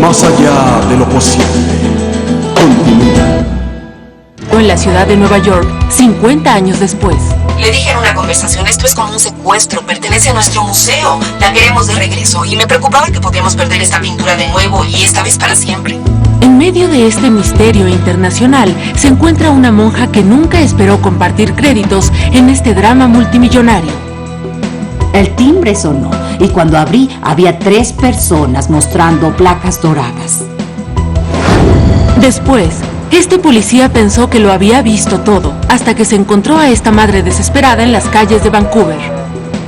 Más allá de lo posible. Continúa. En la ciudad de Nueva York, 50 años después. Le dije en una conversación, esto es como un secuestro, pertenece a nuestro museo. La queremos de regreso y me preocupaba que podíamos perder esta pintura de nuevo y esta vez para siempre. En medio de este misterio internacional se encuentra una monja que nunca esperó compartir créditos en este drama multimillonario. El timbre sonó y cuando abrí había 3 personas mostrando placas doradas. Después, este policía pensó que lo había visto todo, hasta que se encontró a esta madre desesperada en las calles de Vancouver.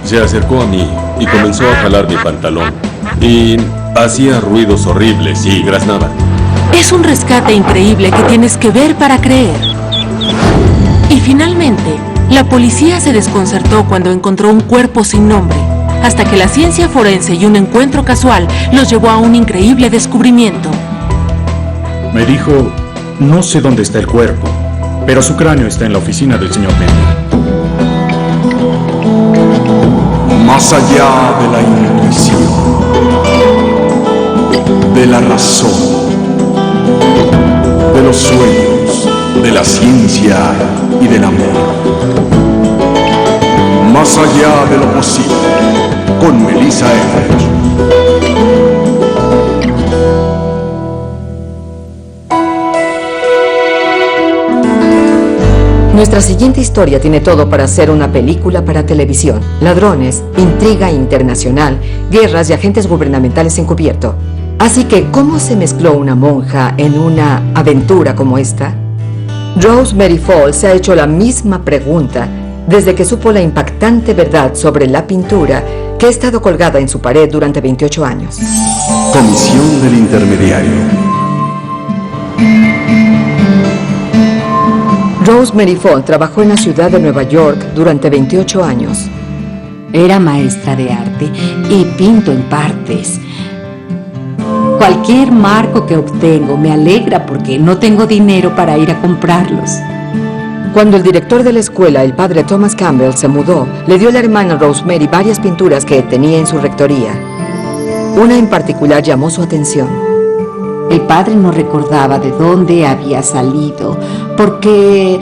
Se acercó a mí y comenzó a jalar mi pantalón. Y hacía ruidos horribles y graznaba. Es un rescate increíble que tienes que ver para creer. Y finalmente, la policía se desconcertó cuando encontró un cuerpo sin nombre, hasta que la ciencia forense y un encuentro casual los llevó a un increíble descubrimiento. Me dijo, no sé dónde está el cuerpo, pero su cráneo está en la oficina del señor Mendy. Más allá de la intuición, de la razón, de los sueños, de la ciencia y del amor. Más allá de lo posible, con Melissa Etheridge. Nuestra siguiente historia tiene todo para ser una película para televisión. Ladrones, intriga internacional, guerras y agentes gubernamentales encubierto. Así que, ¿cómo se mezcló una monja en una aventura como esta? Rosemary Fall se ha hecho la misma pregunta desde que supo la impactante verdad sobre la pintura que ha estado colgada en su pared durante 28 años. Comisión del Intermediario. Rosemary Fall trabajó en la ciudad de Nueva York durante 28 años. Era maestra de arte y pinto en partes. Cualquier marco que obtengo me alegra porque no tengo dinero para ir a comprarlos. Cuando el director de la escuela, el padre Thomas Campbell, se mudó, le dio a la hermana Rosemary varias pinturas que tenía en su rectoría. Una en particular llamó su atención. El padre no recordaba de dónde había salido, porque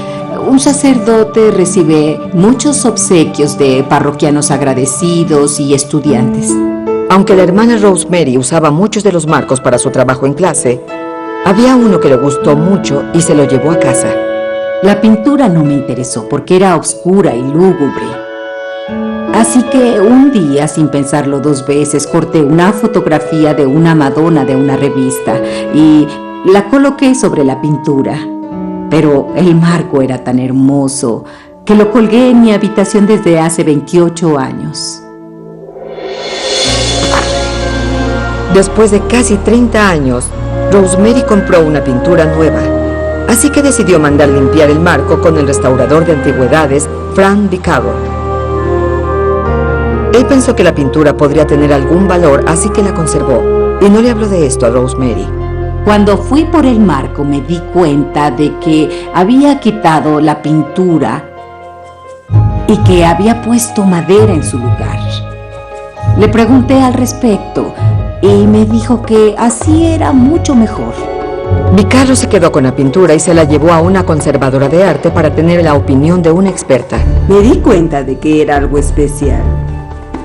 un sacerdote recibe muchos obsequios de parroquianos agradecidos y estudiantes. Aunque la hermana Rosemary usaba muchos de los marcos para su trabajo en clase, había uno que le gustó mucho y se lo llevó a casa. La pintura no me interesó porque era oscura y lúgubre. Así que un día, sin pensarlo 2 veces, corté una fotografía de una Madonna de una revista y la coloqué sobre la pintura. Pero el marco era tan hermoso que lo colgué en mi habitación desde hace 28 años. Después de casi 30 años, Rosemary compró una pintura nueva. Así que decidió mandar limpiar el marco con el restaurador de antigüedades, Frank Vicaro. Él pensó que la pintura podría tener algún valor, así que la conservó, y no le habló de esto a Rosemary. Cuando fui por el marco me di cuenta de que había quitado la pintura y que había puesto madera en su lugar. Le pregunté al respecto y me dijo que así era mucho mejor. Vicaro se quedó con la pintura y se la llevó a una conservadora de arte para tener la opinión de una experta. Me di cuenta de que era algo especial,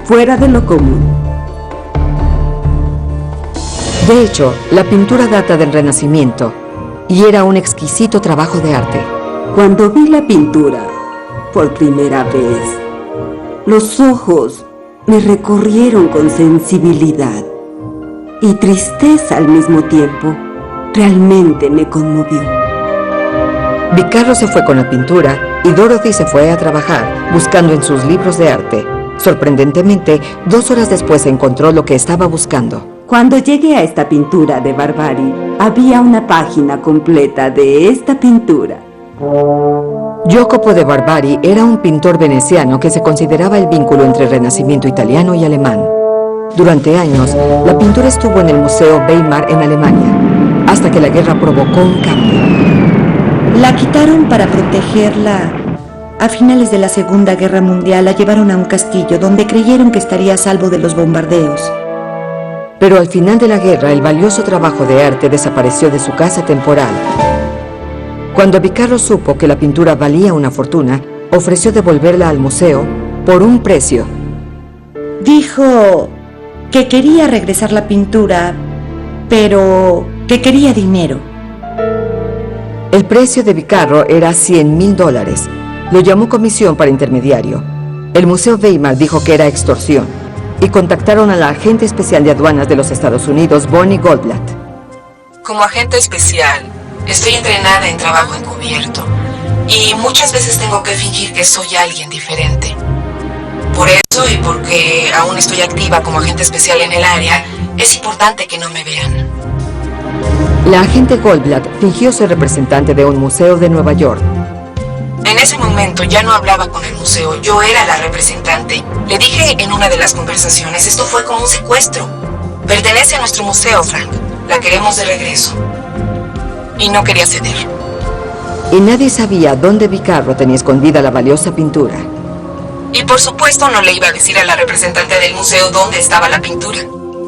fuera de lo común. De hecho, la pintura data del Renacimiento y era un exquisito trabajo de arte. Cuando vi la pintura por primera vez, los ojos me recorrieron con sensibilidad y tristeza al mismo tiempo. Realmente me conmovió. Vicaro se fue con la pintura y Dorothy se fue a trabajar, buscando en sus libros de arte. Sorprendentemente, 2 horas después encontró lo que estaba buscando. Cuando llegué a esta pintura de Barbari, había una página completa de esta pintura. Jacopo de Barbari era un pintor veneciano que se consideraba el vínculo entre el Renacimiento italiano y alemán. Durante años, la pintura estuvo en el Museo Weimar en Alemania, hasta que la guerra provocó un cambio. La quitaron para protegerla. A finales de la Segunda Guerra Mundial la llevaron a un castillo donde creyeron que estaría a salvo de los bombardeos. Pero al final de la guerra, el valioso trabajo de arte desapareció de su casa temporal. Cuando Vicarro supo que la pintura valía una fortuna, ofreció devolverla al museo por un precio. Dijo que quería regresar la pintura, pero que quería dinero. El precio de Vicarro era $100,000. Lo llamó comisión para intermediario. El Museo Weimar dijo que era extorsión y contactaron a la agente especial de aduanas de los Estados Unidos, Bonnie Goldblatt. Como agente especial, estoy entrenada en trabajo encubierto y muchas veces tengo que fingir que soy alguien diferente. Por eso y porque aún estoy activa como agente especial en el área, es importante que no me vean. La agente Goldblatt fingió ser representante de un museo de Nueva York. En ese momento ya no hablaba con el museo, yo era la representante. Le dije en una de las conversaciones, esto fue como un secuestro. Pertenece a nuestro museo, Frank. La queremos de regreso. Y no quería ceder. Y nadie sabía dónde Vicarro tenía escondida la valiosa pintura. Y por supuesto no le iba a decir a la representante del museo dónde estaba la pintura.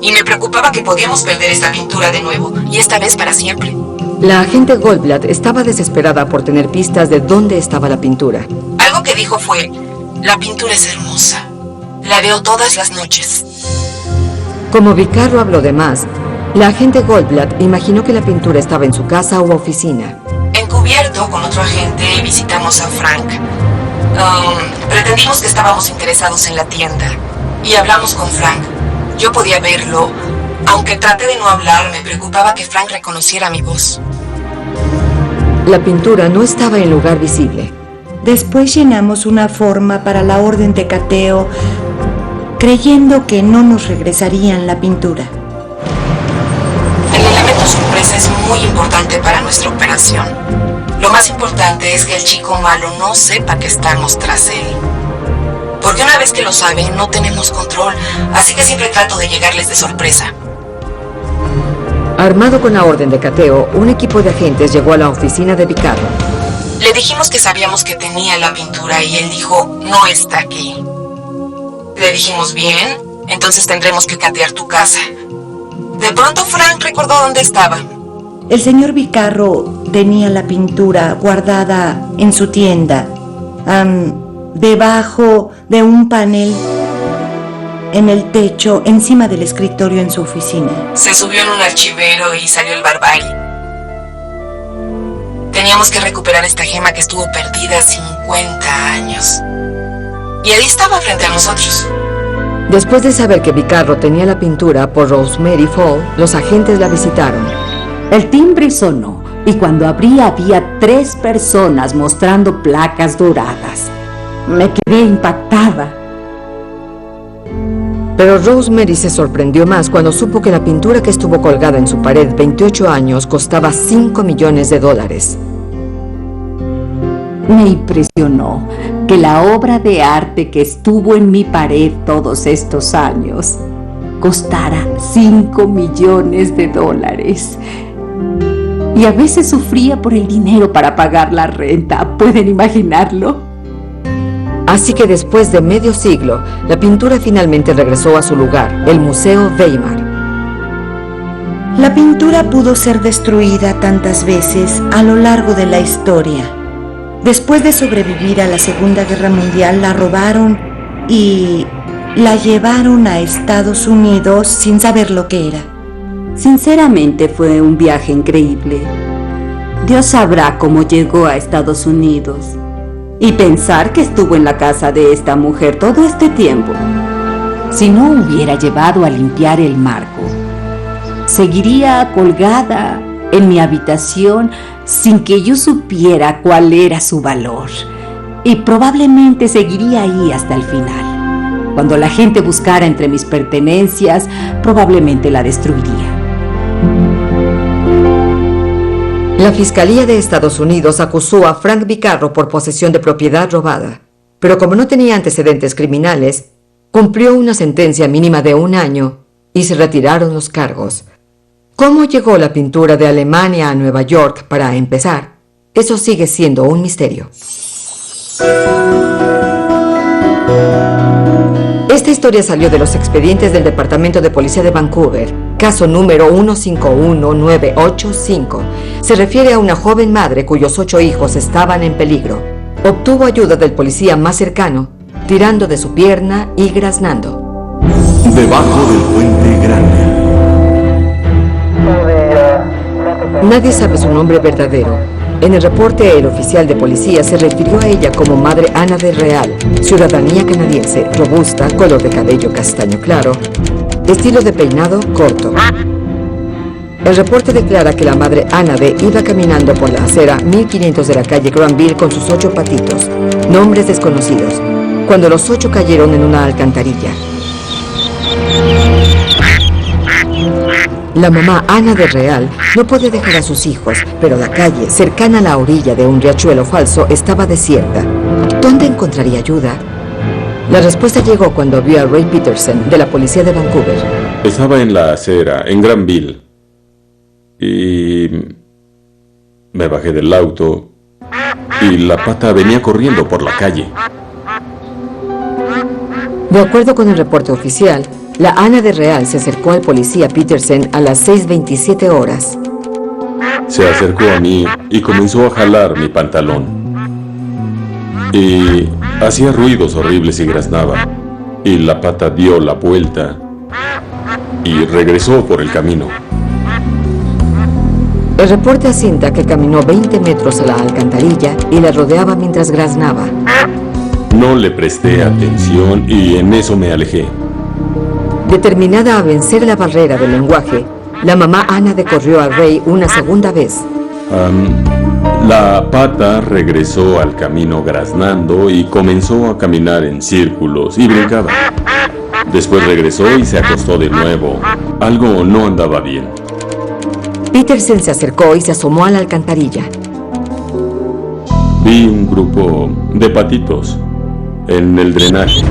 Y me preocupaba que podíamos perder esta pintura de nuevo, y esta vez para siempre. La agente Goldblatt estaba desesperada por tener pistas de dónde estaba la pintura. Algo que dijo fue, la pintura es hermosa. La veo todas las noches. Como Vicarro habló de más, la agente Goldblatt imaginó que la pintura estaba en su casa u oficina. Encubierto con otro agente visitamos a Frank. Pretendimos que estábamos interesados en la tienda y hablamos con Frank. Yo podía verlo. Aunque traté de no hablar, me preocupaba que Frank reconociera mi voz. La pintura no estaba en lugar visible. Después llenamos una forma para la orden de cateo, creyendo que no nos regresarían la pintura. El elemento sorpresa es muy importante para nuestra operación. Lo más importante es que el chico malo no sepa que estamos tras él. Porque una vez que lo saben, no tenemos control, así que siempre trato de llegarles de sorpresa. Armado con la orden de cateo, un equipo de agentes llegó a la oficina de Vicarro. Le dijimos que sabíamos que tenía la pintura y él dijo, no está aquí. Le dijimos, bien, entonces tendremos que catear tu casa. De pronto Frank recordó dónde estaba. El señor Vicarro tenía la pintura guardada en su tienda, debajo de un panel en el techo, encima del escritorio en su oficina. Se subió en un archivero y salió el barbarie. Teníamos que recuperar esta gema que estuvo perdida 50 años. Y ahí estaba frente a nosotros. Después de saber que Vicarro tenía la pintura por Rosemary Fall, los agentes la visitaron. El timbre sonó y cuando abrí había 3 personas mostrando placas doradas. Me quedé impactada. Pero Rosemary se sorprendió más cuando supo que la pintura que estuvo colgada en su pared 28 años costaba $5 millones. Me impresionó que la obra de arte que estuvo en mi pared todos estos años costara $5 millones. Y a veces sufría por el dinero para pagar la renta. ¿Pueden imaginarlo? Así que después de medio siglo, la pintura finalmente regresó a su lugar, el Museo Weimar. La pintura pudo ser destruida tantas veces a lo largo de la historia. Después de sobrevivir a la Segunda Guerra Mundial, la robaron y la llevaron a Estados Unidos sin saber lo que era. Sinceramente fue un viaje increíble. Dios sabrá cómo llegó a Estados Unidos. Y pensar que estuvo en la casa de esta mujer todo este tiempo. Si no hubiera llevado a limpiar el marco, seguiría colgada en mi habitación sin que yo supiera cuál era su valor. Y probablemente seguiría ahí hasta el final. Cuando la gente buscara entre mis pertenencias, probablemente la destruiría. La Fiscalía de Estados Unidos acusó a Frank Vicarro por posesión de propiedad robada, pero como no tenía antecedentes criminales, cumplió una sentencia mínima de 1 año y se retiraron los cargos. ¿Cómo llegó la pintura de Alemania a Nueva York para empezar? Eso sigue siendo un misterio. Esta historia salió de los expedientes del Departamento de Policía de Vancouver. Caso número 151985. Se refiere a una joven madre cuyos 8 hijos estaban en peligro. Obtuvo ayuda del policía más cercano, tirando de su pierna y graznando. Debajo del puente grande. Nadie sabe su nombre verdadero. En el reporte, el oficial de policía se refirió a ella como Madre Ana de Real, ciudadanía canadiense, robusta, color de cabello castaño claro, estilo de peinado corto. El reporte declara que la Madre Ana de iba caminando por la acera 1500 de la calle Granville con sus 8 patitos, nombres desconocidos, cuando los 8 cayeron en una alcantarilla. La mamá Ana de Real no podía dejar a sus hijos, pero la calle, cercana a la orilla de un riachuelo falso, estaba desierta. ¿Dónde encontraría ayuda? La respuesta llegó cuando vio a Ray Peterson, de la policía de Vancouver. Estaba en la acera, en Granville. Y me bajé del auto y la pata venía corriendo por la calle. De acuerdo con el reporte oficial, la Ana de Real se acercó al policía Peterson a las 6:27 horas. Se acercó a mí y comenzó a jalar mi pantalón. Y hacía ruidos horribles y graznaba. Y la pata dio la vuelta y regresó por el camino. El reporte asinta que caminó 20 metros a la alcantarilla y la rodeaba mientras graznaba. No le presté atención y en eso me alejé. Determinada a vencer la barrera del lenguaje, la mamá Ana decorrió a Ray una segunda vez. La pata regresó al camino graznando y comenzó a caminar en círculos y brincaba. Después regresó y se acostó de nuevo. Algo no andaba bien. Peterson se acercó y se asomó a la alcantarilla. Vi un grupo de patitos en el drenaje.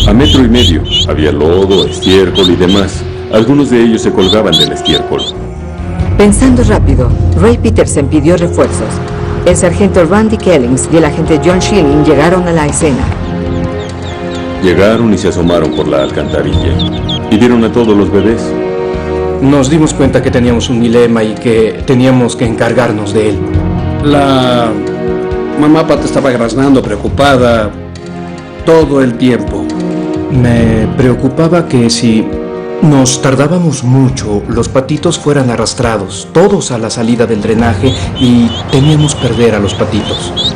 A 1,5 metros había lodo, estiércol y demás. Algunos de ellos se colgaban del estiércol. Pensando rápido, Ray Peterson pidió refuerzos. El sargento Randy Kellings y el agente John Schilling llegaron a la escena. Llegaron y se asomaron por la alcantarilla y vieron a todos los bebés. Nos dimos cuenta que teníamos un dilema y que teníamos que encargarnos de él. La mamá pata estaba graznando, preocupada, todo el tiempo. Me preocupaba que si nos tardábamos mucho, los patitos fueran arrastrados, todos a la salida del drenaje, y temíamos perder a los patitos.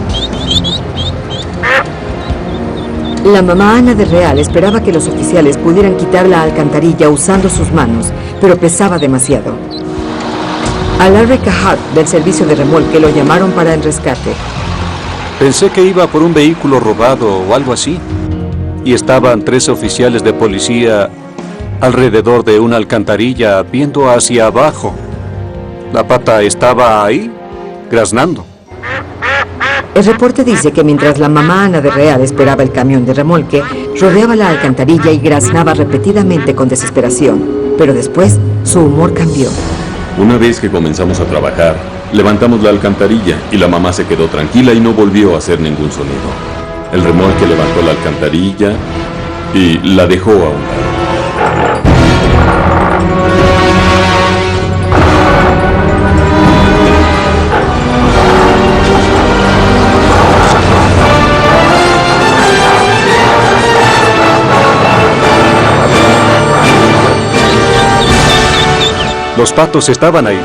La mamá Ana de Real esperaba que los oficiales pudieran quitar la alcantarilla usando sus manos, pero pesaba demasiado. A Larry Cahart, del servicio de remolque, lo llamaron para el rescate. Pensé que iba por un vehículo robado o algo así. Y estaban 3 oficiales de policía alrededor de una alcantarilla viendo hacia abajo. La pata estaba ahí, graznando. El reporte dice que mientras la mamá Ana de Real esperaba el camión de remolque, rodeaba la alcantarilla y graznaba repetidamente con desesperación. Pero después, su humor cambió. Una vez que comenzamos a trabajar, levantamos la alcantarilla y la mamá se quedó tranquila y no volvió a hacer ningún sonido. El remolque levantó la alcantarilla y la dejó a un lado. Los patos estaban ahí.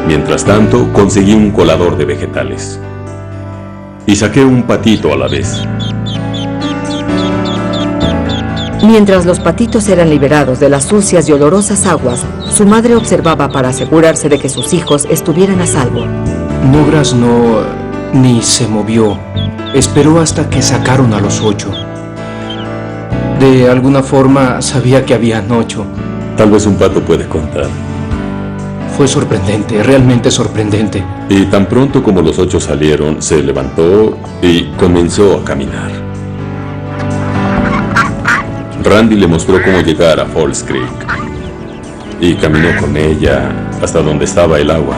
Mientras tanto, conseguí un colador de vegetales y saqué un patito a la vez. Mientras los patitos eran liberados de las sucias y olorosas aguas, su madre observaba para asegurarse de que sus hijos estuvieran a salvo. No graznó ni se movió. Esperó hasta que sacaron a los 8. De alguna forma sabía que habían 8. Tal vez un pato puede contar. Fue sorprendente, realmente sorprendente. Y tan pronto como los 8 salieron, se levantó y comenzó a caminar. Randy le mostró cómo llegar a Falls Creek y caminó con ella hasta donde estaba el agua.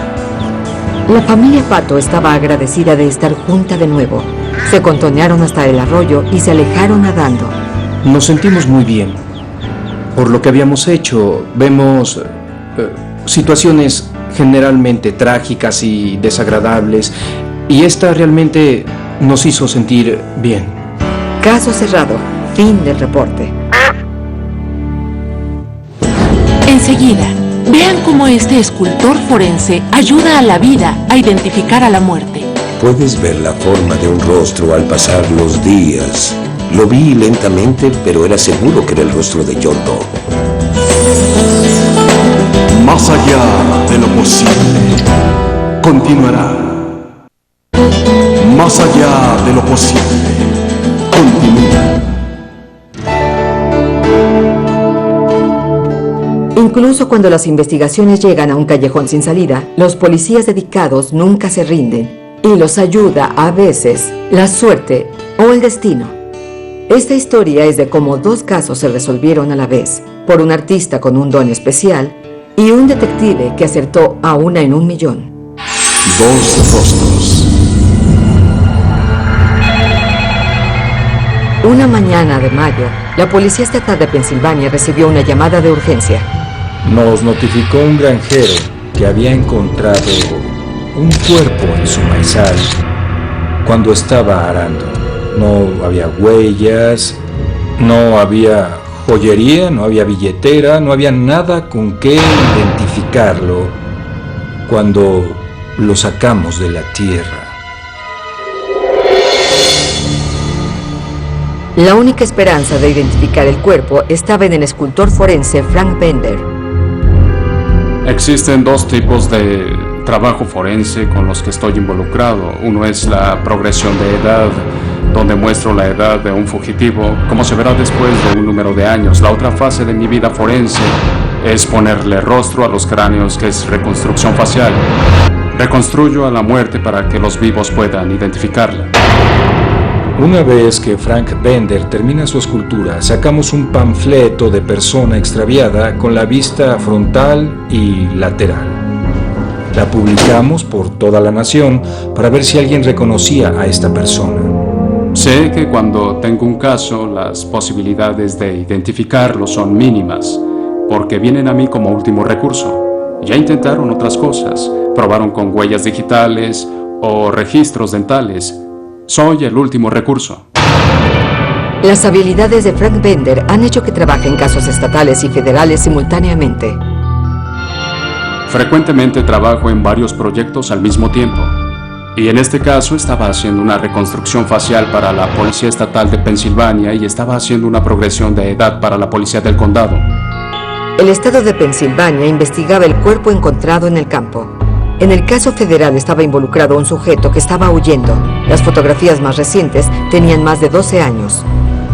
La familia Pato estaba agradecida de estar junta de nuevo. Se contonearon hasta el arroyo y se alejaron nadando. Nos sentimos muy bien. Por lo que habíamos hecho, vemos situaciones generalmente trágicas y desagradables, y esta realmente nos hizo sentir bien. Caso cerrado. Fin del reporte. Enseguida, vean cómo este escultor forense ayuda a la vida a identificar a la muerte. Puedes ver la forma de un rostro al pasar los días. Lo vi lentamente, pero era seguro que era el rostro de John Doe. Más allá de lo posible, continuará. Más allá de lo posible, continúa. Incluso cuando las investigaciones llegan a un callejón sin salida, los policías dedicados nunca se rinden y los ayuda a veces la suerte o el destino. Esta historia es de cómo dos casos se resolvieron a la vez, por un artista con un don especial y un detective que acertó a 1 en 1.000.000. Dos rostros. Una mañana de mayo, la Policía Estatal de Pensilvania recibió una llamada de urgencia. Nos notificó un granjero que había encontrado un cuerpo en su maizal cuando estaba arando. No había huellas, no había joyería, no había billetera, no había nada con qué identificarlo cuando lo sacamos de la tierra. La única esperanza de identificar el cuerpo estaba en el escultor forense Frank Bender. Existen dos tipos de trabajo forense con los que estoy involucrado. Uno es la progresión de edad, donde muestro la edad de un fugitivo, como se verá después de un número de años. La otra fase de mi vida forense es ponerle rostro a los cráneos, que es reconstrucción facial. Reconstruyo a la muerte para que los vivos puedan identificarla. Una vez que Frank Bender termina su escultura, sacamos un panfleto de persona extraviada con la vista frontal y lateral. La publicamos por toda la nación para ver si alguien reconocía a esta persona. Sé que cuando tengo un caso, las posibilidades de identificarlo son mínimas, porque vienen a mí como último recurso. Ya intentaron otras cosas, probaron con huellas digitales o registros dentales. Soy el último recurso. Las habilidades de Frank Bender han hecho que trabaje en casos estatales y federales simultáneamente. Frecuentemente trabajo en varios proyectos al mismo tiempo. Y en este caso estaba haciendo una reconstrucción facial para la Policía Estatal de Pensilvania y estaba haciendo una progresión de edad para la Policía del Condado. El estado de Pensilvania investigaba el cuerpo encontrado en el campo. En el caso federal estaba involucrado un sujeto que estaba huyendo. Las fotografías más recientes tenían más de 12 años.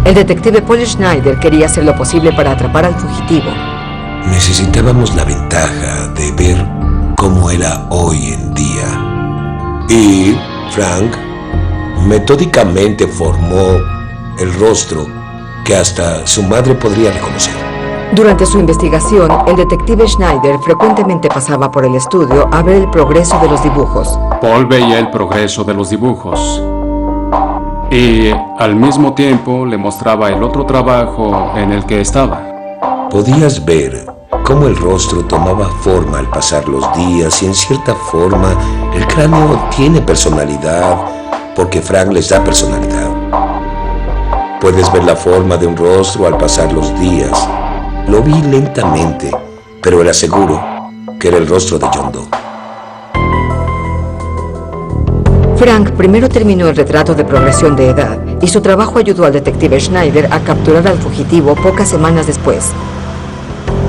El detective Paul Schneider quería hacer lo posible para atrapar al fugitivo. Necesitábamos la ventaja de ver cómo era hoy en día. Y Frank metódicamente formó el rostro que hasta su madre podría reconocer. Durante su investigación, el detective Schneider frecuentemente pasaba por el estudio a ver el progreso de los dibujos. Paul veía el progreso de los dibujos y al mismo tiempo le mostraba el otro trabajo en el que estaba. Podías ver cómo el rostro tomaba forma al pasar los días y en cierta forma el cráneo tiene personalidad porque Frank les da personalidad. Puedes ver la forma de un rostro al pasar los días. Lo vi lentamente, pero era seguro que era el rostro de John Doe. Frank primero terminó el retrato de progresión de edad y su trabajo ayudó al detective Schneider a capturar al fugitivo pocas semanas después.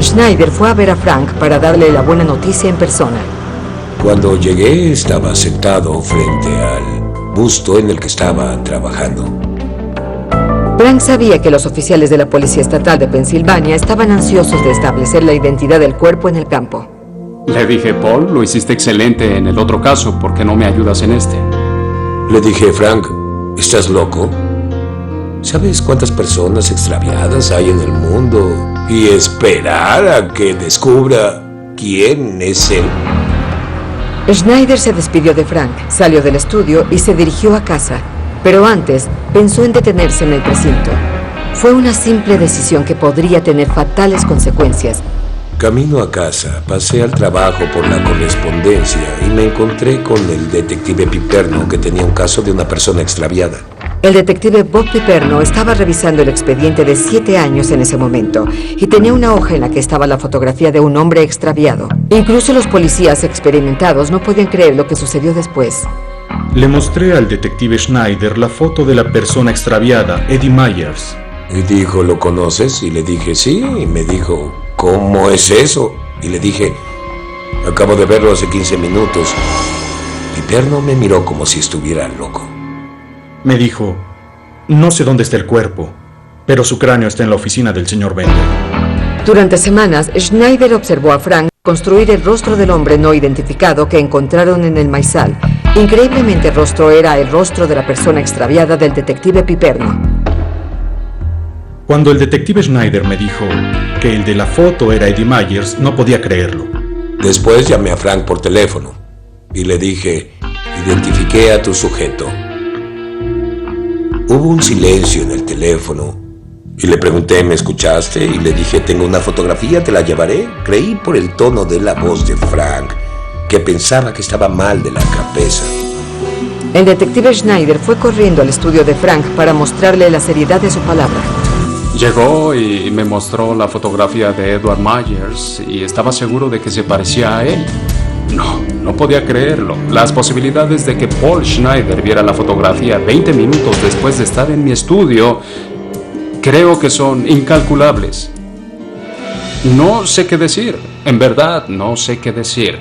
Schneider fue a ver a Frank para darle la buena noticia en persona. Cuando llegué estaba sentado frente al busto en el que estaba trabajando. Frank sabía que los oficiales de la Policía Estatal de Pensilvania estaban ansiosos de establecer la identidad del cuerpo en el campo. Le dije, Paul, lo hiciste excelente en el otro caso, ¿por qué no me ayudas en este? Le dije, Frank, ¿estás loco? ¿Sabes cuántas personas extraviadas hay en el mundo? Y esperar a que descubra quién es él. Schneider se despidió de Frank, salió del estudio y se dirigió a casa. Pero antes, pensó en detenerse en el precinto. Fue una simple decisión que podría tener fatales consecuencias. Camino a casa, pasé al trabajo por la correspondencia y me encontré con el detective Piperno, que tenía un caso de una persona extraviada. El detective Bob Piperno estaba revisando el expediente de 7 años en ese momento y tenía una hoja en la que estaba la fotografía de un hombre extraviado. Incluso los policías experimentados no podían creer lo que sucedió después. Le mostré al detective Schneider la foto de la persona extraviada, Eddie Myers. Y dijo, ¿lo conoces? Y le dije, sí. Y me dijo, ¿cómo es eso? Y le dije, acabo de verlo hace 15 minutos. Piperno me miró como si estuviera loco. Me dijo, no sé dónde está el cuerpo, pero su cráneo está en la oficina del señor Bender. Durante semanas, Schneider observó a Frank construir el rostro del hombre no identificado que encontraron en el maizal. Increíblemente, el rostro era el rostro de la persona extraviada del detective Piperno. Cuando el detective Schneider me dijo que el de la foto era Eddie Myers, no podía creerlo. Después llamé a Frank por teléfono y le dije, identifiqué a tu sujeto. Hubo un silencio en el teléfono y le pregunté, ¿me escuchaste? Y le dije, tengo una fotografía, te la llevaré. Creí por el tono de la voz de Frank que pensaba que estaba mal de la cabeza. El detective Schneider fue corriendo al estudio de Frank para mostrarle la seriedad de su palabra. Llegó y me mostró la fotografía de Edward Myers y estaba seguro de que se parecía a él. No podía creerlo. Las posibilidades de que Paul Schneider viera la fotografía 20 minutos después de estar en mi estudio, creo que son incalculables. No sé qué decir. En verdad, no sé qué decir.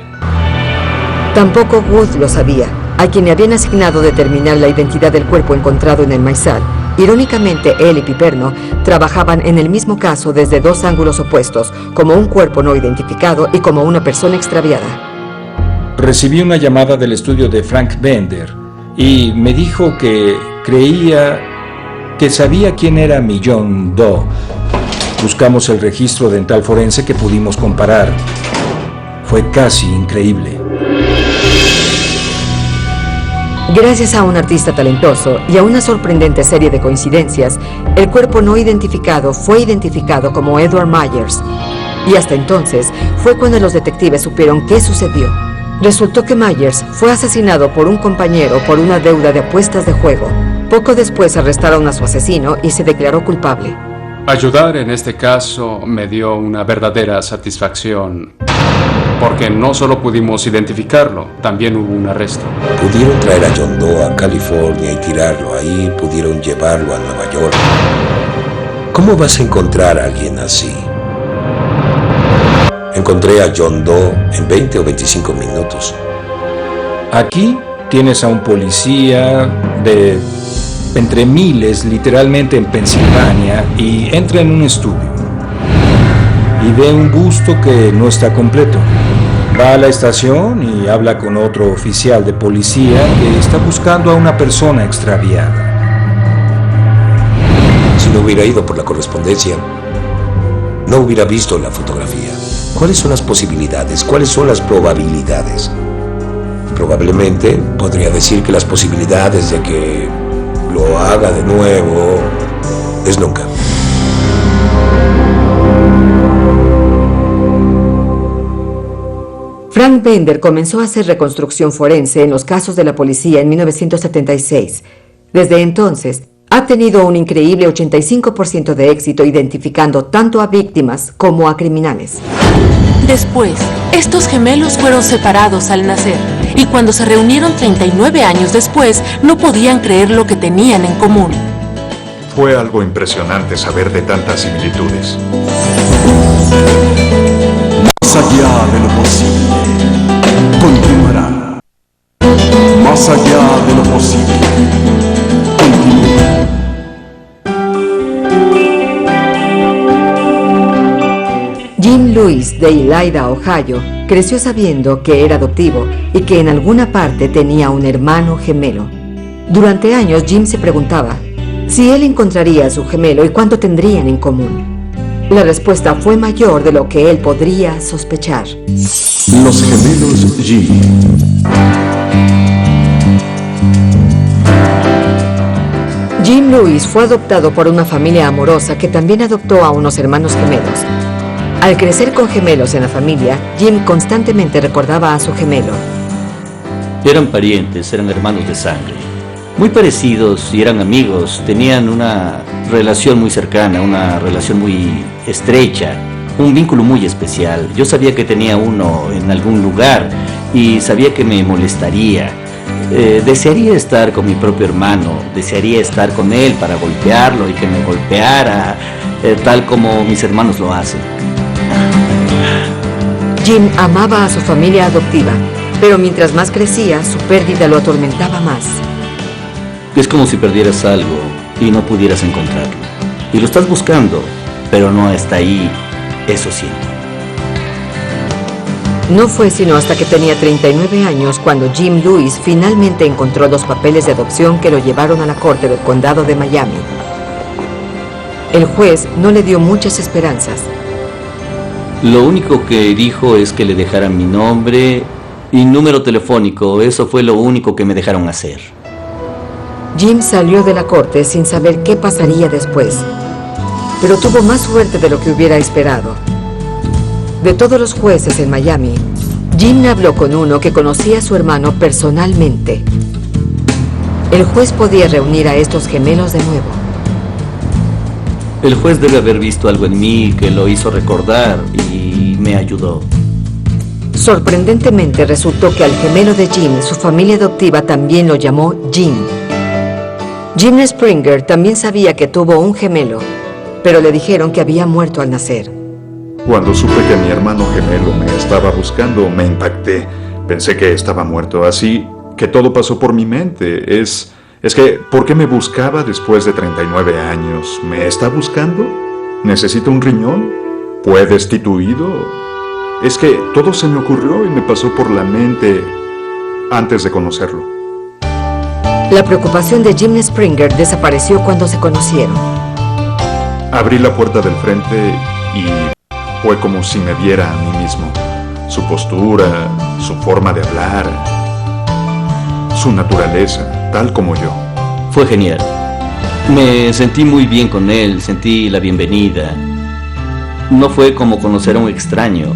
Tampoco Wood lo sabía, a quien le habían asignado determinar la identidad del cuerpo encontrado en el maizal. Irónicamente, él y Piperno trabajaban en el mismo caso desde 2 ángulos opuestos, como un cuerpo no identificado y como una persona extraviada. Recibí una llamada del estudio de Frank Bender y me dijo que creía que sabía quién era mi John Doe. Buscamos el registro dental forense que pudimos comparar. Fue casi increíble. Gracias a un artista talentoso y a una sorprendente serie de coincidencias, el cuerpo no identificado fue identificado como Edward Myers. Y hasta entonces fue cuando los detectives supieron qué sucedió. Resultó que Myers fue asesinado por un compañero por una deuda de apuestas de juego. Poco después arrestaron a su asesino y se declaró culpable. Ayudar en este caso me dio una verdadera satisfacción, porque no solo pudimos identificarlo, también hubo un arresto. Pudieron traer a John Doe a California y tirarlo ahí, pudieron llevarlo a Nueva York. ¿Cómo vas a encontrar a alguien así? Encontré a John Doe en 20 o 25 minutos. Aquí tienes a un policía de entre miles, literalmente en Pensilvania, y entra en un estudio y ve un busto que no está completo. Va a la estación y habla con otro oficial de policía que está buscando a una persona extraviada. Si no hubiera ido por la correspondencia, no hubiera visto la fotografía. ¿Cuáles son las posibilidades? ¿Cuáles son las probabilidades? Probablemente podría decir que las posibilidades de que lo haga de nuevo es nunca. Frank Bender comenzó a hacer reconstrucción forense en los casos de la policía en 1976. Desde entonces, ha tenido un increíble 85% de éxito identificando tanto a víctimas como a criminales. Después, estos gemelos fueron separados al nacer, y cuando se reunieron 39 años después, no podían creer lo que tenían en común. Fue algo impresionante saber de tantas similitudes. Más allá de lo posible, continuará. Más allá de lo posible, continúa. Jim Lewis, de Elida, Ohio, creció sabiendo que era adoptivo y que en alguna parte tenía un hermano gemelo. Durante años, Jim se preguntaba si él encontraría a su gemelo y cuánto tendrían en común. La respuesta fue mayor de lo que él podría sospechar. Los gemelos Jim. Jim Lewis fue adoptado por una familia amorosa que también adoptó a unos hermanos gemelos. Al crecer con gemelos en la familia, Jim constantemente recordaba a su gemelo. Eran parientes, eran hermanos de sangre. Muy parecidos y eran amigos, tenían una relación muy cercana, una relación muy estrecha, un vínculo muy especial. Yo sabía que tenía uno en algún lugar y sabía que me molestaría. Desearía estar con mi propio hermano, desearía estar con él para golpearlo y que me golpeara, tal como mis hermanos lo hacen. Jim amaba a su familia adoptiva, pero mientras más crecía, su pérdida lo atormentaba más. Es como si perdieras algo y no pudieras encontrarlo. Y lo estás buscando, pero no está ahí, eso siento. No fue sino hasta que tenía 39 años cuando Jim Lewis finalmente encontró los papeles de adopción que lo llevaron a la corte del condado de Miami. El juez no le dio muchas esperanzas. Lo único que dijo es que le dejaran mi nombre y número telefónico. Eso fue lo único que me dejaron hacer. Jim salió de la corte sin saber qué pasaría después, pero tuvo más suerte de lo que hubiera esperado. De todos los jueces en Miami, Jim habló con uno que conocía a su hermano personalmente. El juez podía reunir a estos gemelos de nuevo. El juez debe haber visto algo en mí que lo hizo recordar y me ayudó. Sorprendentemente resultó que al gemelo de Jim, su familia adoptiva también lo llamó Jim. Jim Springer también sabía que tuvo un gemelo, pero le dijeron que había muerto al nacer. Cuando supe que mi hermano gemelo me estaba buscando, me impacté. Pensé que estaba muerto, así que todo pasó por mi mente. Es que, ¿por qué me buscaba después de 39 años? ¿Me está buscando? ¿Necesito un riñón? ¿Fue destituido? Es que todo se me ocurrió y me pasó por la mente antes de conocerlo. La preocupación de Jim Springer desapareció cuando se conocieron. Abrí la puerta del frente y fue como si me viera a mí mismo. Su postura, su forma de hablar, su naturaleza, tal como yo. Fue genial. Me sentí muy bien con él, sentí la bienvenida. No fue como conocer a un extraño.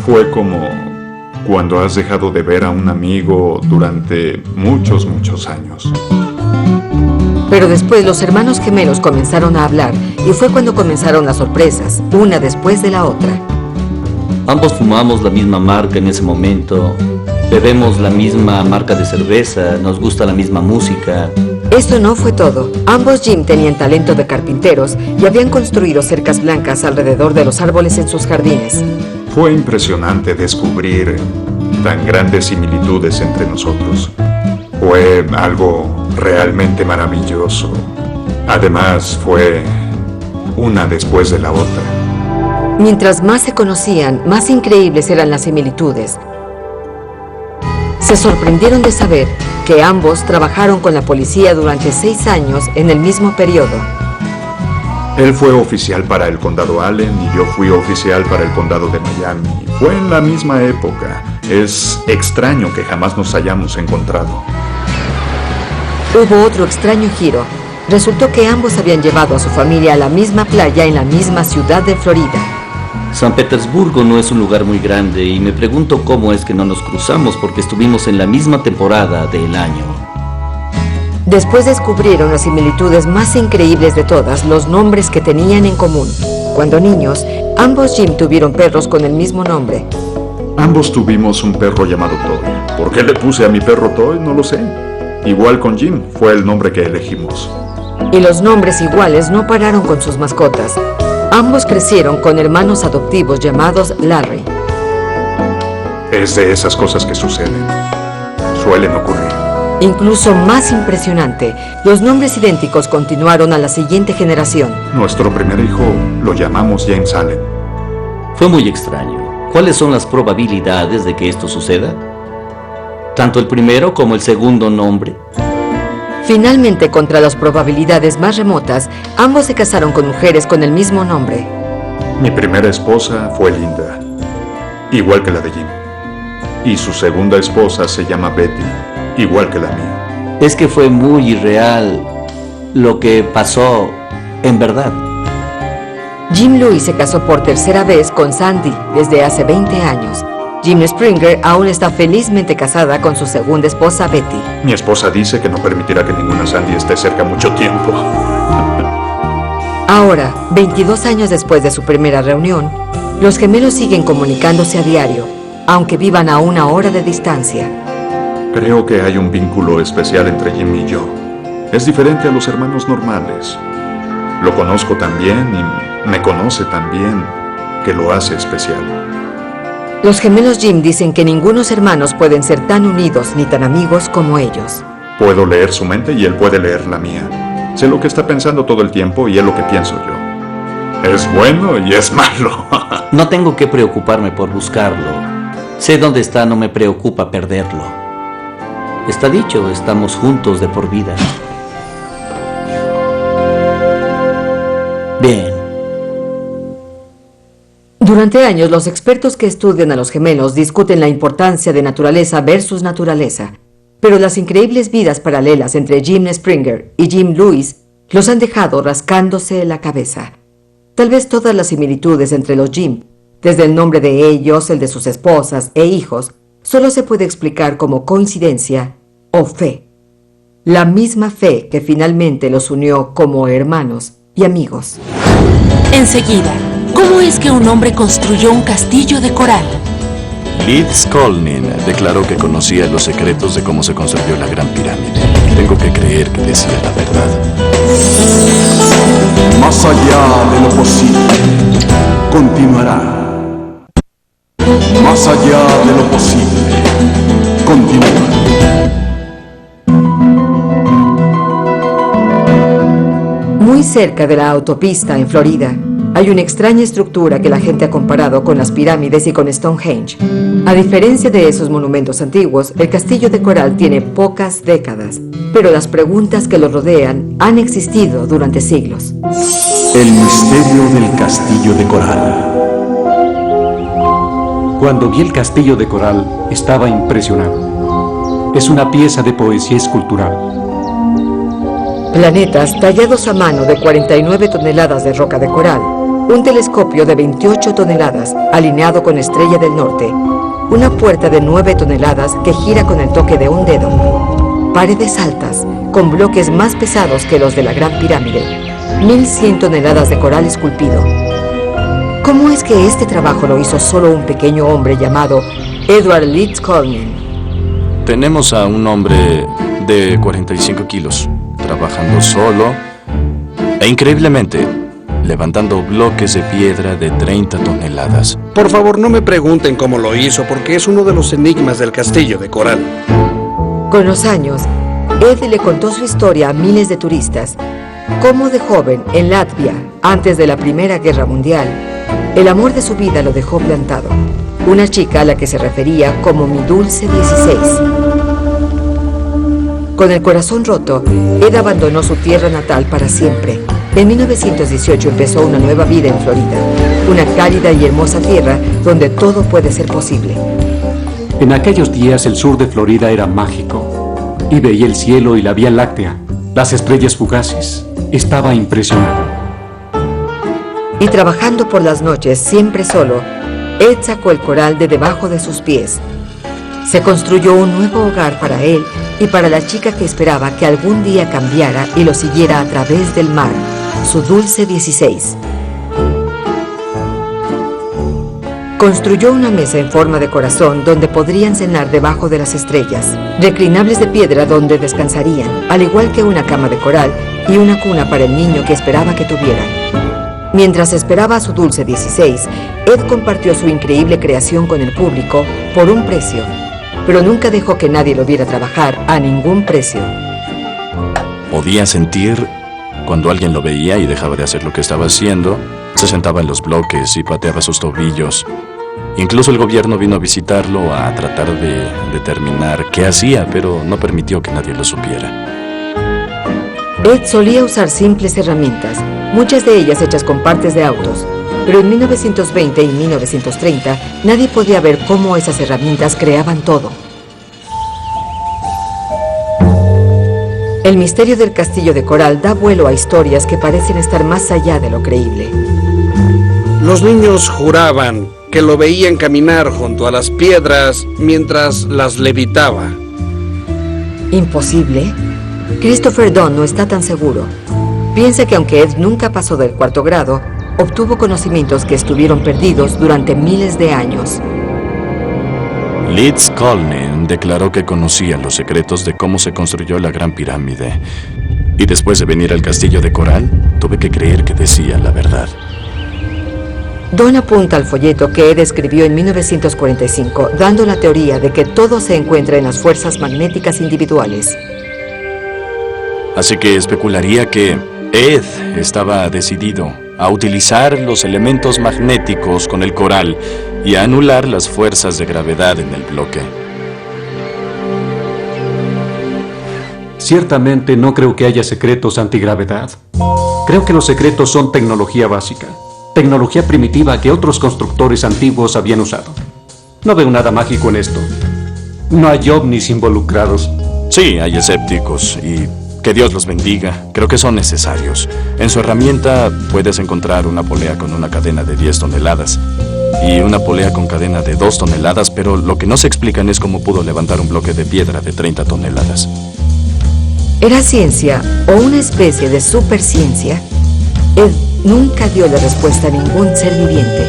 Fue como cuando has dejado de ver a un amigo durante muchos, muchos años. Pero después los hermanos gemelos comenzaron a hablar y fue cuando comenzaron las sorpresas, una después de la otra. Ambos fumamos la misma marca en ese momento, bebemos la misma marca de cerveza, nos gusta la misma música. Esto no fue todo. Ambos Jim tenían talento de carpinteros y habían construido cercas blancas alrededor de los árboles en sus jardines. Fue impresionante descubrir tan grandes similitudes entre nosotros. Fue algo realmente maravilloso. Además, fue una después de la otra. Mientras más se conocían, más increíbles eran las similitudes. Se sorprendieron de saber que ambos trabajaron con la policía durante 6 años en el mismo periodo. Él fue oficial para el condado Allen y yo fui oficial para el condado de Miami. Fue en la misma época. Es extraño que jamás nos hayamos encontrado. Hubo otro extraño giro. Resultó que ambos habían llevado a su familia a la misma playa en la misma ciudad de Florida. San Petersburgo no es un lugar muy grande y me pregunto cómo es que no nos cruzamos porque estuvimos en la misma temporada del año. Después descubrieron las similitudes más increíbles de todas, los nombres que tenían en común. Cuando niños, ambos Jim tuvieron perros con el mismo nombre. Ambos tuvimos un perro llamado Toy. ¿Por qué le puse a mi perro Toy? No lo sé. Igual con Jim, fue el nombre que elegimos. Y los nombres iguales no pararon con sus mascotas. Ambos crecieron con hermanos adoptivos llamados Larry. Es de esas cosas que suceden. Suelen ocurrir. Incluso más impresionante, los nombres idénticos continuaron a la siguiente generación. Nuestro primer hijo lo llamamos James Allen. Fue muy extraño. ¿Cuáles son las probabilidades de que esto suceda? Tanto el primero como el segundo nombre. Finalmente, contra las probabilidades más remotas, ambos se casaron con mujeres con el mismo nombre. Mi primera esposa fue Linda, igual que la de Jim. Y su segunda esposa se llama Betty, igual que la mía. Es que fue muy irreal. lo que pasó en verdad. Jim Lewis se casó por tercera vez con Sandy desde hace 20 años. Jim Springer aún está felizmente casada con su segunda esposa, Betty. Mi esposa dice que no permitirá que ninguna Sandy esté cerca mucho tiempo. Ahora, 22 años después de su primera reunión, los gemelos siguen comunicándose a diario, aunque vivan a 1 hora de distancia. Creo que hay un vínculo especial entre Jim y yo. Es diferente a los hermanos normales. Lo conozco tan bien y me conoce tan bien que lo hace especial. Los gemelos Jim dicen que ningunos hermanos pueden ser tan unidos ni tan amigos como ellos. Puedo leer su mente y él puede leer la mía. Sé lo que está pensando todo el tiempo y es lo que pienso yo. Es bueno y es malo. No tengo que preocuparme por buscarlo. Sé dónde está, no me preocupa perderlo. Está dicho, estamos juntos de por vida. Bien. Durante años, los expertos que estudian a los gemelos discuten la importancia de naturaleza versus naturaleza, pero las increíbles vidas paralelas entre Jim Springer y Jim Lewis los han dejado rascándose la cabeza. Tal vez todas las similitudes entre los Jim, desde el nombre de ellos, el de sus esposas e hijos, solo se puede explicar como coincidencia o fe. La misma fe que finalmente los unió como hermanos y amigos. Enseguida, ¿cómo es que un hombre construyó un castillo de coral? Leeds Colnin declaró que conocía los secretos de cómo se construyó la Gran Pirámide. Tengo que creer que decía la verdad. Más allá de lo posible, continuará. Más allá de lo posible, continuará. Muy cerca de la autopista en Florida, hay una extraña estructura que la gente ha comparado con las pirámides y con Stonehenge. A diferencia de esos monumentos antiguos, el castillo de coral tiene pocas décadas, pero las preguntas que lo rodean han existido durante siglos. El misterio del castillo de coral. Cuando vi el castillo de coral, estaba impresionado. Es una pieza de poesía escultural. Planetas tallados a mano de 49 toneladas de roca de coral, un telescopio de 28 toneladas alineado con Estrella del Norte, una puerta de 9 toneladas que gira con el toque de un dedo, paredes altas con bloques más pesados que los de la Gran Pirámide, 1100 toneladas de coral esculpido. ¿Cómo es que este trabajo lo hizo solo un pequeño hombre llamado Edward Leeds Colnin? Tenemos a un hombre de 45 kilos, trabajando solo e increíblemente levantando bloques de piedra de 30 toneladas. Por favor, no me pregunten cómo lo hizo, porque es uno de los enigmas del castillo de coral. Con los años, Ed le contó su historia a miles de turistas. Cómo de joven, en Latvia, antes de la Primera Guerra Mundial, el amor de su vida lo dejó plantado. Una chica a la que se refería como mi dulce 16. Con el corazón roto, Ed abandonó su tierra natal para siempre. En 1918 empezó una nueva vida en Florida, una cálida y hermosa tierra donde todo puede ser posible. En aquellos días el sur de Florida era mágico y veía el cielo y la Vía Láctea, las estrellas fugaces. Estaba impresionado. Y trabajando por las noches, siempre solo, Ed sacó el coral de debajo de sus pies. Se construyó un nuevo hogar para él y para la chica que esperaba que algún día cambiara y lo siguiera a través del mar, su dulce 16. Construyó una mesa en forma de corazón donde podrían cenar debajo de las estrellas, reclinables de piedra donde descansarían, al igual que una cama de coral y una cuna para el niño que esperaba que tuvieran. Mientras esperaba a su dulce 16, Ed compartió su increíble creación con el público por un precio, pero nunca dejó que nadie lo viera trabajar a ningún precio. Podía sentir cuando alguien lo veía y dejaba de hacer lo que estaba haciendo, se sentaba en los bloques y pateaba sus tobillos. Incluso el gobierno vino a visitarlo a tratar de determinar qué hacía, pero no permitió que nadie lo supiera. Ed solía usar simples herramientas, muchas de ellas hechas con partes de autos, pero en 1920 y 1930 nadie podía ver cómo esas herramientas creaban todo. El misterio del castillo de coral da vuelo a historias que parecen estar más allá de lo creíble. Los niños juraban que lo veían caminar junto a las piedras mientras las levitaba. ¿Imposible? Christopher Dunn no está tan seguro. Piensa que aunque Ed nunca pasó del 4º grado, obtuvo conocimientos que estuvieron perdidos durante miles de años. Leeds Colney declaró que conocía los secretos de cómo se construyó la Gran Pirámide. Y después de venir al castillo de coral, tuve que creer que decía la verdad. Don apunta al folleto que Ed escribió en 1945, dando la teoría de que todo se encuentra en las fuerzas magnéticas individuales. Así que especularía que Ed estaba decidido a utilizar los elementos magnéticos con el coral y a anular las fuerzas de gravedad en el bloque. Ciertamente no creo que haya secretos antigravedad. Creo que los secretos son tecnología básica, tecnología primitiva que otros constructores antiguos habían usado. No veo nada mágico en esto. No hay ovnis involucrados. Sí, hay escépticos y que Dios los bendiga. Creo que son necesarios. En su herramienta puedes encontrar una polea con una cadena de 10 toneladas y una polea con cadena de 2 toneladas, pero lo que no se explican es cómo pudo levantar un bloque de piedra de 30 toneladas. ¿Era ciencia o una especie de superciencia? Ed nunca dio la respuesta a ningún ser viviente.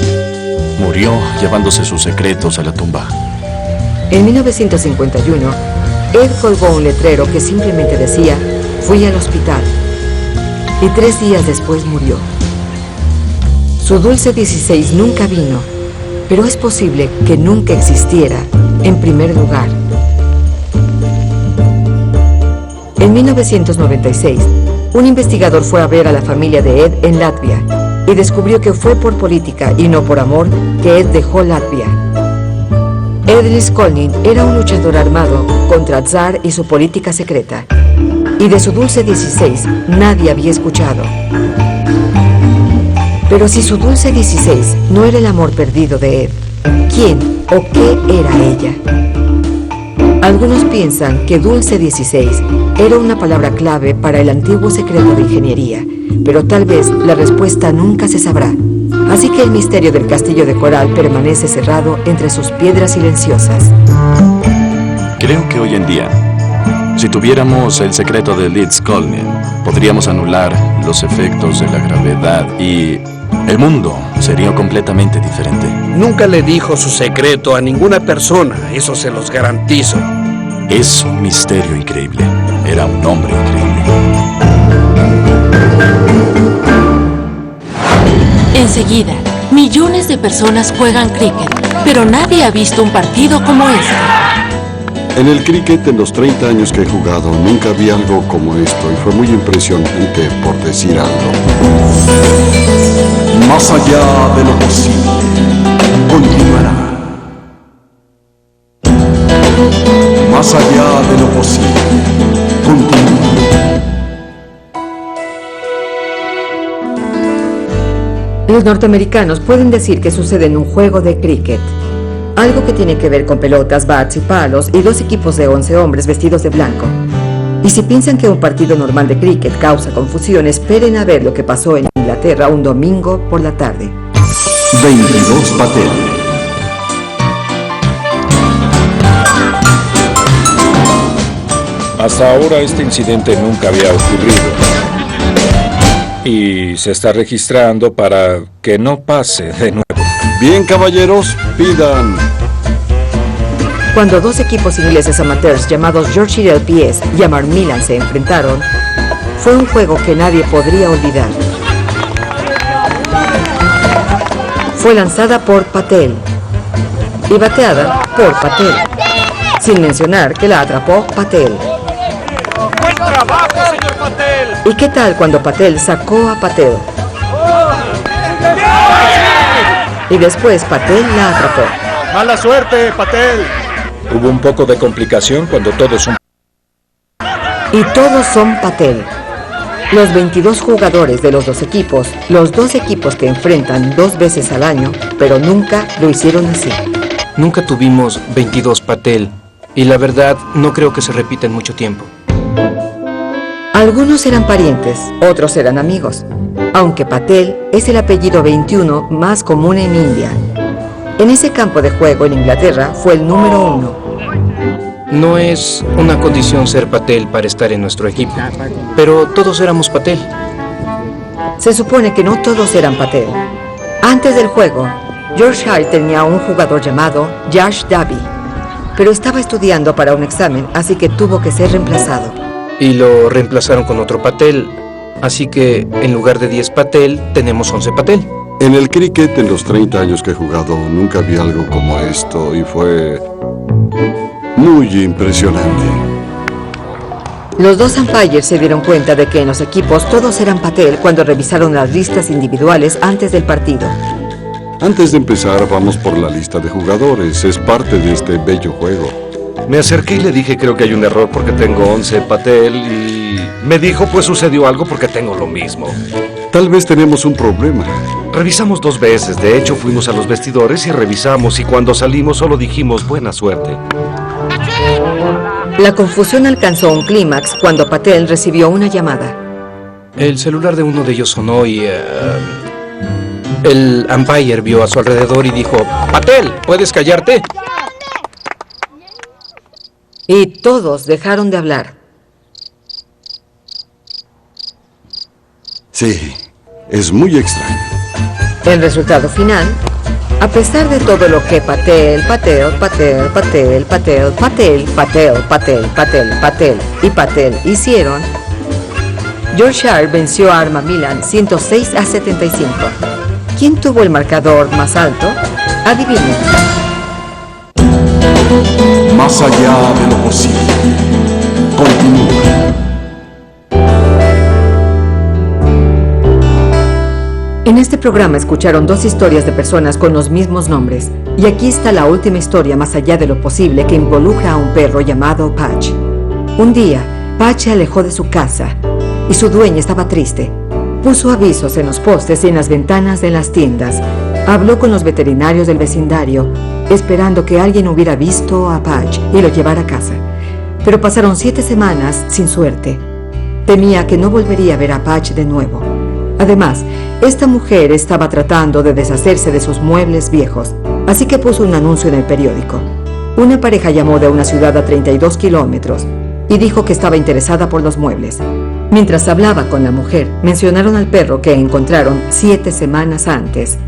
Murió llevándose sus secretos a la tumba. En 1951, Ed colgó un letrero que simplemente decía: fui al hospital. Y 3 días después murió. Su dulce 16 nunca vino, pero es posible que nunca existiera, en primer lugar. En 1996, un investigador fue a ver a la familia de Ed en Latvia y descubrió que fue por política y no por amor que Ed dejó Latvia. Ed Riskolnin era un luchador armado contra Tsar y su política secreta, y de su dulce 16 nadie había escuchado. Pero si su dulce 16 no era el amor perdido de Ed, ¿quién o qué era ella? Algunos piensan que Dulce 16 era una palabra clave para el antiguo secreto de ingeniería, pero tal vez la respuesta nunca se sabrá. Así que el misterio del castillo de coral permanece cerrado entre sus piedras silenciosas. Creo que hoy en día, si tuviéramos el secreto de Leeds Colney, podríamos anular los efectos de la gravedad y el mundo sería completamente diferente. Nunca le dijo su secreto a ninguna persona, eso se los garantizo. Es un misterio increíble. Era un hombre increíble. Enseguida, millones de personas juegan cricket, pero nadie ha visto un partido como este. En el cricket, en los 30 años que he jugado, nunca vi algo como esto y fue muy impresionante, por decir algo. Más allá de lo posible, continuará. Más allá de lo posible, continuará. Los norteamericanos pueden decir que sucede en un juego de cricket. Algo que tiene que ver con pelotas, bats y palos y 2 equipos de 11 hombres vestidos de blanco. Y si piensan que un partido normal de cricket causa confusión, esperen a ver lo que pasó en Inglaterra un domingo por la tarde. 22 Patel. Hasta ahora este incidente nunca había ocurrido. Y se está registrando para que no pase de nuevo. Bien, caballeros, pidan. Cuando 2 equipos ingleses amateurs llamados Yorkshire LPS y Amar Milan se enfrentaron, fue un juego que nadie podría olvidar. Fue lanzada por Patel y bateada por Patel, sin mencionar que la atrapó Patel. ¡Buen trabajo, señor Patel! ¿Y qué tal cuando Patel sacó a Patel? Y después Patel la atrapó. ¡Mala suerte, Patel! Hubo un poco de complicación cuando todos son... Y todos son Patel. Los 22 jugadores de los 2 equipos, los 2 equipos que enfrentan 2 veces al año, pero nunca lo hicieron así. Nunca tuvimos 22 Patel, y la verdad no creo que se repita en mucho tiempo. Algunos eran parientes, otros eran amigos, aunque Patel es el apellido 21 más común en India. En ese campo de juego en Inglaterra fue el número 1. No es una condición ser Patel para estar en nuestro equipo, pero todos éramos Patel. Se supone que no todos eran Patel. Antes del juego, Yorkshire tenía un jugador llamado Yash Davi, pero estaba estudiando para un examen, así que tuvo que ser reemplazado. Y lo reemplazaron con otro Patel, así que en lugar de 10 Patel, tenemos 11 Patel. En el cricket, en los 30 años que he jugado, nunca vi algo como esto y fue muy impresionante. Los dos umpires se dieron cuenta de que en los equipos todos eran Patel cuando revisaron las listas individuales antes del partido. Antes de empezar, vamos por la lista de jugadores. Es parte de este bello juego. Me acerqué y le dije, creo que hay un error porque tengo 11 Patel, y me dijo, pues sucedió algo porque tengo lo mismo. Tal vez tenemos un problema. Revisamos 2 veces, de hecho fuimos a los vestidores y revisamos, y cuando salimos solo dijimos buena suerte. La confusión alcanzó un clímax cuando Patel recibió una llamada. El celular de uno de ellos sonó y el umpire vio a su alrededor y dijo, Patel, ¿puedes callarte? Y todos dejaron de hablar. Sí, es muy extraño. El resultado final, a pesar de todo lo que Patel y Patel hicieron, Yorkshire venció a Arma Milan 106-75. ¿Quién tuvo el marcador más alto? Adivinen. Más allá de lo posible. Continúa. En este programa escucharon 2 historias de personas con los mismos nombres. Y aquí está la última historia más allá de lo posible que involucra a un perro llamado Patch. Un día, Patch se alejó de su casa y su dueña estaba triste. Puso avisos en los postes y en las ventanas de las tiendas. Habló con los veterinarios del vecindario, esperando que alguien hubiera visto a Patch y lo llevara a casa. Pero pasaron 7 semanas sin suerte. Temía que no volvería a ver a Patch de nuevo. Además, esta mujer estaba tratando de deshacerse de sus muebles viejos, así que puso un anuncio en el periódico. Una pareja llamó de una ciudad a 32 kilómetros y dijo que estaba interesada por los muebles. Mientras hablaba con la mujer, mencionaron al perro que encontraron 7 semanas antes.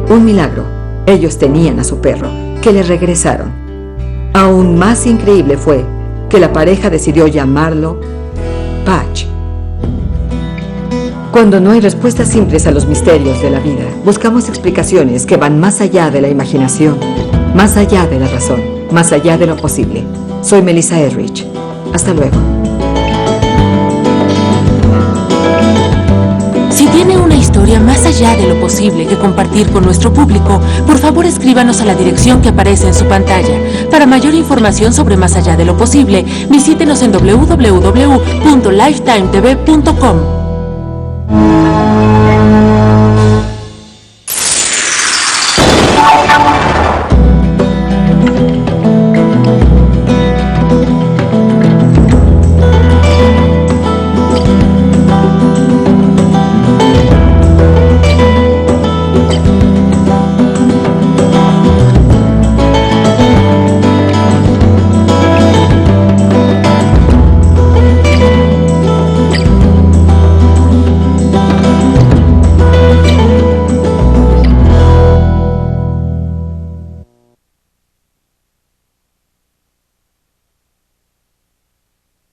Un milagro, ellos tenían a su perro, que le regresaron. Aún más increíble fue que la pareja decidió llamarlo Patch. Cuando no hay respuestas simples a los misterios de la vida, buscamos explicaciones que van más allá de la imaginación, más allá de la razón, más allá de lo posible. Soy Melissa Etheridge. Hasta luego. Si tiene una historia más allá de lo posible que compartir con nuestro público, por favor escríbanos a la dirección que aparece en su pantalla. Para mayor información sobre Más allá de lo posible, visítenos en www.lifetimetv.com.